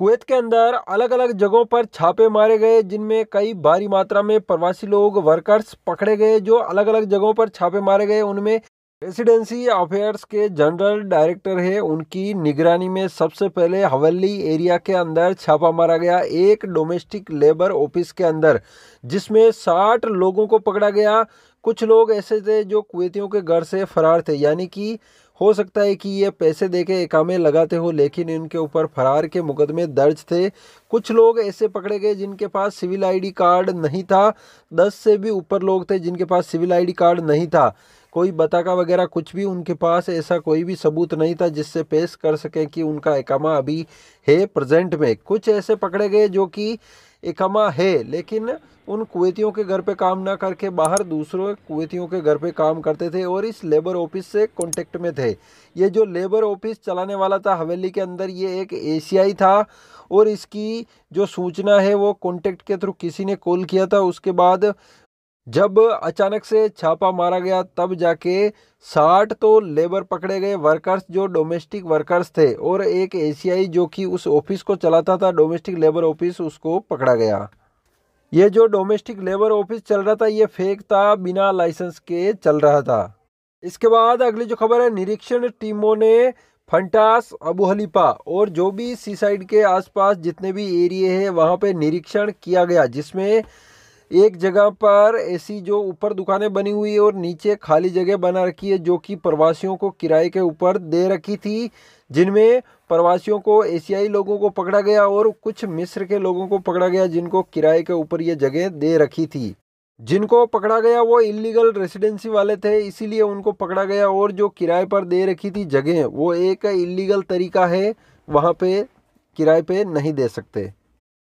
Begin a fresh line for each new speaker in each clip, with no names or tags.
Kuwait के अंदर अलग अलग जगहों पर छापे मारे गए, जिनमें कई भारी मात्रा में प्रवासी लोग वर्कर्स पकड़े गए। जो अलग अलग जगहों पर छापे मारे गए उनमें रेसिडेंसी अफेयर्स के जनरल डायरेक्टर है, उनकी निगरानी में सबसे पहले हवेली एरिया के अंदर छापा मारा गया, एक डोमेस्टिक लेबर ऑफिस के अंदर, जिसमें 60 लोगों को पकड़ा गया। कुछ लोग ऐसे थे जो कुवैतियों के घर से फरार थे, यानी कि हो सकता है कि ये पैसे देके इकामे लगाते हो, लेकिन इनके ऊपर फरार के मुकदमे दर्ज थे। कुछ लोग ऐसे पकड़े गए जिनके पास सिविल आईडी कार्ड नहीं था। 10 से भी ऊपर लोग थे जिनके पास सिविल आईडी कार्ड नहीं था। कोई बताका वगैरह कुछ भी उनके पास ऐसा कोई भी सबूत नहीं था जिससे पेश कर सके कि उनका इकामा अभी है प्रेजेंट में। कुछ ऐसे पकड़े गए जो कि इकामा है, लेकिन उन कुवैतियों के घर पे काम ना करके बाहर दूसरों कुवैतियों के घर पे काम करते थे और इस लेबर ऑफिस से कांटेक्ट में थे। ये जो लेबर ऑफिस चलाने वाला था हवेली के अंदर, ये एक एशियाई था और इसकी जो सूचना है वो कांटेक्ट के थ्रू किसी ने कॉल किया था। उसके बाद जब अचानक से छापा मारा गया तब जाके 60 तो लेबर पकड़े गए, वर्कर्स जो डोमेस्टिक वर्कर्स थे, और एक एशियाई जो कि उस ऑफिस को चलाता था, डोमेस्टिक लेबर ऑफिस, उसको पकड़ा गया। ये जो डोमेस्टिक लेबर ऑफिस चल रहा था ये फेक था, बिना लाइसेंस के चल रहा था। इसके बाद अगली जो खबर है, निरीक्षण टीमों ने फंटास, अबू हलीफा और जो भी सी साइड के आसपास जितने भी एरिए हैं वहां पे निरीक्षण किया गया, जिसमें एक जगह पर ऐसी जो ऊपर दुकानें बनी हुई है और नीचे खाली जगह बना रखी है जो कि प्रवासियों को किराए के ऊपर दे रखी थी, जिनमें प्रवासियों को एशियाई लोगों को पकड़ा गया और कुछ मिस्र के लोगों को पकड़ा गया जिनको किराए के ऊपर ये जगह दे रखी थी। जिनको पकड़ा गया वो इलीगल रेसिडेंसी वाले थे, इसीलिए उनको पकड़ा गया, और जो किराए पर दे रखी थी जगह वो एक इलीगल तरीका है, वहाँ पे किराए पे नहीं दे सकते।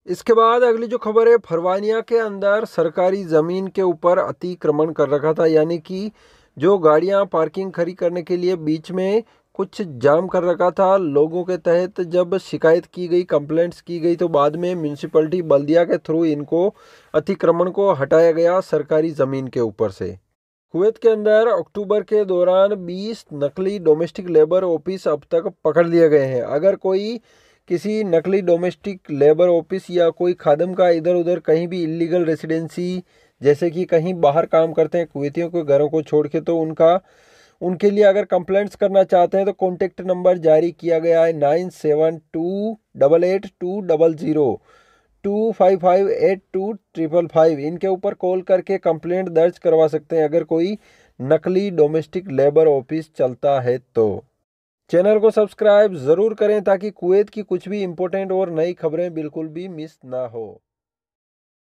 इसके बाद अगली जो खबर है, फरवानिया के अंदर सरकारी ज़मीन के ऊपर अतिक्रमण कर रखा था, यानी कि जो गाड़ियां पार्किंग खड़ी करने के लिए बीच में कुछ जाम कर रखा था। लोगों के तहत जब शिकायत की गई, कंप्लेंट्स की गई, तो बाद में म्यूनसिपलिटी बल्दिया के थ्रू इनको अतिक्रमण को हटाया गया सरकारी ज़मीन के ऊपर से। कुवैत के अंदर अक्टूबर के दौरान 20 नकली डोमेस्टिक लेबर ऑफिस अब तक पकड़ लिए गए हैं। अगर कोई किसी नकली डोमेस्टिक लेबर ऑफिस या कोई खादम का इधर उधर कहीं भी इलीगल रेसिडेंसी, जैसे कि कहीं बाहर काम करते हैं कुवैतियों के घरों को छोड़ के, तो उनके लिए अगर कंप्लेंट्स करना चाहते हैं तो कॉन्टेक्ट नंबर जारी किया गया है 97288200 2558255। इनके ऊपर कॉल करके कंप्लेंट दर्ज करवा सकते हैं अगर कोई नकली डोमेस्टिक लेबर ऑफिस चलता है तो। चैनल को सब्सक्राइब ज़रूर करें ताकि कुवैत की कुछ भी इम्पोर्टेंट और नई खबरें बिल्कुल भी मिस ना हो।